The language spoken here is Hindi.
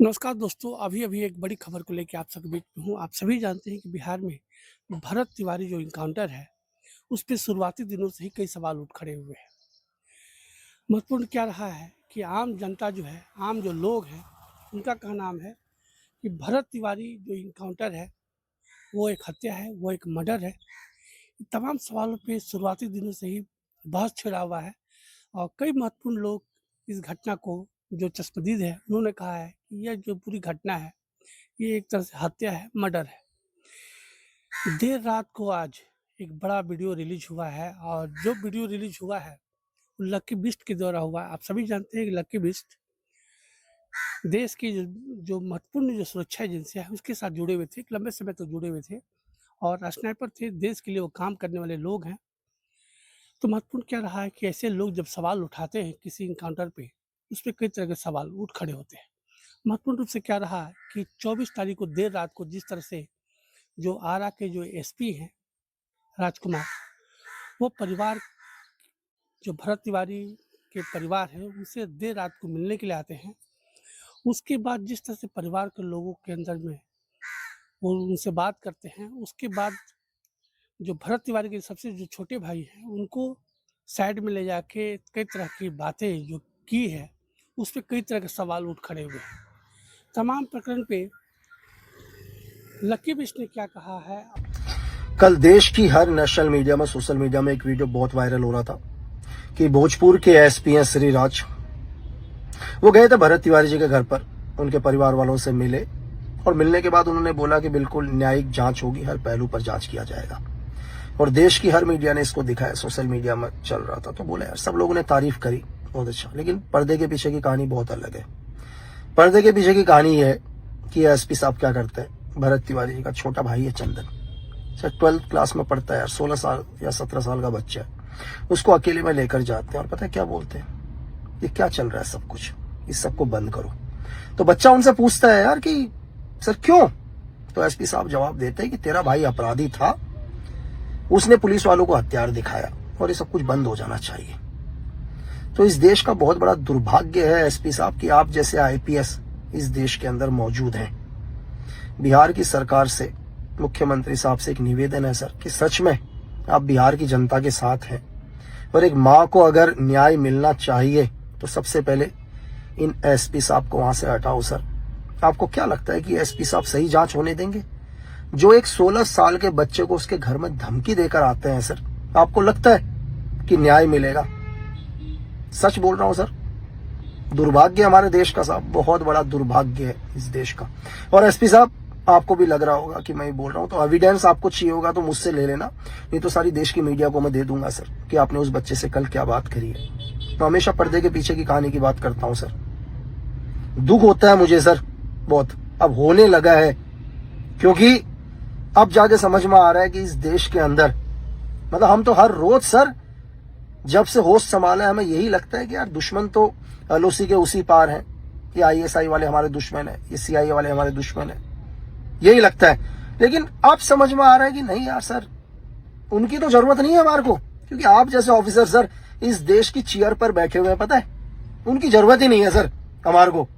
नमस्कार दोस्तों, अभी अभी एक बड़ी खबर को लेके आप सबके बीच में हूँ। आप सभी जानते हैं कि बिहार में भरत तिवारी जो इनकाउंटर है, उस पे शुरुआती दिनों से ही कई सवाल उठ खड़े हुए हैं। महत्वपूर्ण क्या रहा है कि आम जनता जो है, आम जो लोग हैं, उनका कहना है कि भरत तिवारी जो इनकाउंटर है, वो एक हत्या है, वो एक मर्डर है। तमाम सवालों पे शुरुआती दिनों से ही बहस छिड़ा हुआ है और कई महत्वपूर्ण लोग इस घटना को जो चश्मदीद है, उन्होंने कहा है कि यह जो पूरी घटना है, ये एक तरह से हत्या है, मर्डर है। देर रात को आज एक बड़ा वीडियो रिलीज हुआ है और जो वीडियो रिलीज हुआ है, वो लकी बिस्ट के द्वारा हुआ है। आप सभी जानते हैं कि लकी बिस्ट देश की जो महत्वपूर्ण जो सुरक्षा एजेंसियाँ हैं, उसके साथ जुड़े हुए थे, एक लंबे समय तक जुड़े हुए थे और स्नाइपर थे, देश के लिए वो काम करने वाले लोग हैं। तो महत्वपूर्ण क्या रहा है कि ऐसे लोग जब सवाल उठाते हैं किसी इनकाउंटर पे, उस पे कई तरह के सवाल उठ खड़े होते हैं। महत्वपूर्ण रूप से क्या रहा है कि 24 तारीख को देर रात को जिस तरह से जो आरा के जो एसपी हैं राजकुमार, वो परिवार जो भरत तिवारी के परिवार है उनसे देर रात को मिलने के लिए आते हैं। उसके बाद जिस तरह से परिवार के लोगों के अंदर में वो उनसे बात करते हैं, उसके बाद जो भरत तिवारी के सबसे जो छोटे भाई हैं, उनको साइड में ले जाके कई तरह की बातें जो की है, उस पे कई तरह के सवाल उठ खड़े हुए हैं। तमाम प्रकरण पे लकी बिस्ट ने क्या कहा है। कल देश की हर नेशनल मीडिया में, सोशल मीडिया में एक वीडियो बहुत वायरल हो रहा था कि भोजपुर के एसपी हैं श्रीराज, वो गए थे भरत तिवारी जी के घर पर, उनके परिवार वालों से मिले और मिलने के बाद उन्होंने बोला कि बिल्कुल न्यायिक जांच होगी, हर पहलू पर जांच किया जाएगा। और देश की हर मीडिया ने इसको दिखाया, सोशल मीडिया में चल रहा था। तो बोले यार, सब लोगों ने तारीफ करी, बहुत अच्छा। लेकिन पर्दे के पीछे की कहानी बहुत अलग है। पर्दे के पीछे की कहानी है कि एसपी साहब क्या करते हैं, भरत तिवारी जी का छोटा भाई है चंदन, 12th क्लास में पढ़ता है यार, 16 साल या 17 साल का बच्चा है, उसको अकेले में लेकर जाते हैं और पता है क्या बोलते हैं, ये क्या चल रहा है सब कुछ, इस सबको बंद करो। तो बच्चा उनसे पूछता है यार कि सर क्यों? तो एसपी साहब जवाब देते हैं कि तेरा भाई अपराधी था, उसने पुलिस वालों को हथियार दिखाया और ये सब कुछ बंद हो जाना चाहिए। तो इस देश का बहुत बड़ा दुर्भाग्य है एसपी साहब कि आप जैसे आईपीएस इस देश के अंदर मौजूद हैं। बिहार की सरकार से, मुख्यमंत्री साहब से एक निवेदन है सर कि सच में आप बिहार की जनता के साथ हैं और एक माँ को अगर न्याय मिलना चाहिए तो सबसे पहले इन एसपी साहब को वहां से हटाओ सर। आपको क्या लगता है कि एसपी साहब सही जांच होने देंगे? जो एक 16 साल के बच्चे को उसके घर में धमकी देकर आते हैं सर, आपको लगता है कि न्याय मिलेगा? सच बोल रहा हूं सर, दुर्भाग्य हमारे देश का साहब, बहुत बड़ा दुर्भाग्य है इस देश का। और एसपी साहब, आपको भी लग रहा होगा कि मैं बोल रहा हूं, तो एविडेंस आपको चाहिए होगा तो मुझसे ले लेना, नहीं तो सारी देश की मीडिया को मैं दे दूंगा सर कि आपने उस बच्चे से कल क्या बात करी है। तो हमेशा पर्दे के पीछे की कहानी की बात करता हूं सर। दुख होता है मुझे सर बहुत, अब होने लगा है, क्योंकि अब जाके समझ में आ रहा है कि इस देश के अंदर, मतलब हम तो हर रोज सर, जब से होश संभाला है, हमें यही लगता है कि यार दुश्मन तो एलओसी के उसी पार हैं, ये आईएसआई वाले हमारे दुश्मन है, ये सीआईए वाले हमारे दुश्मन है, यही लगता है। लेकिन अब समझ में आ रहा है कि नहीं यार सर, उनकी तो जरूरत नहीं है हमारे को, क्योंकि आप जैसे ऑफिसर सर इस देश की चेयर पर बैठे हुए हैं, पता है, उनकी जरूरत ही नहीं है सर हमारे को।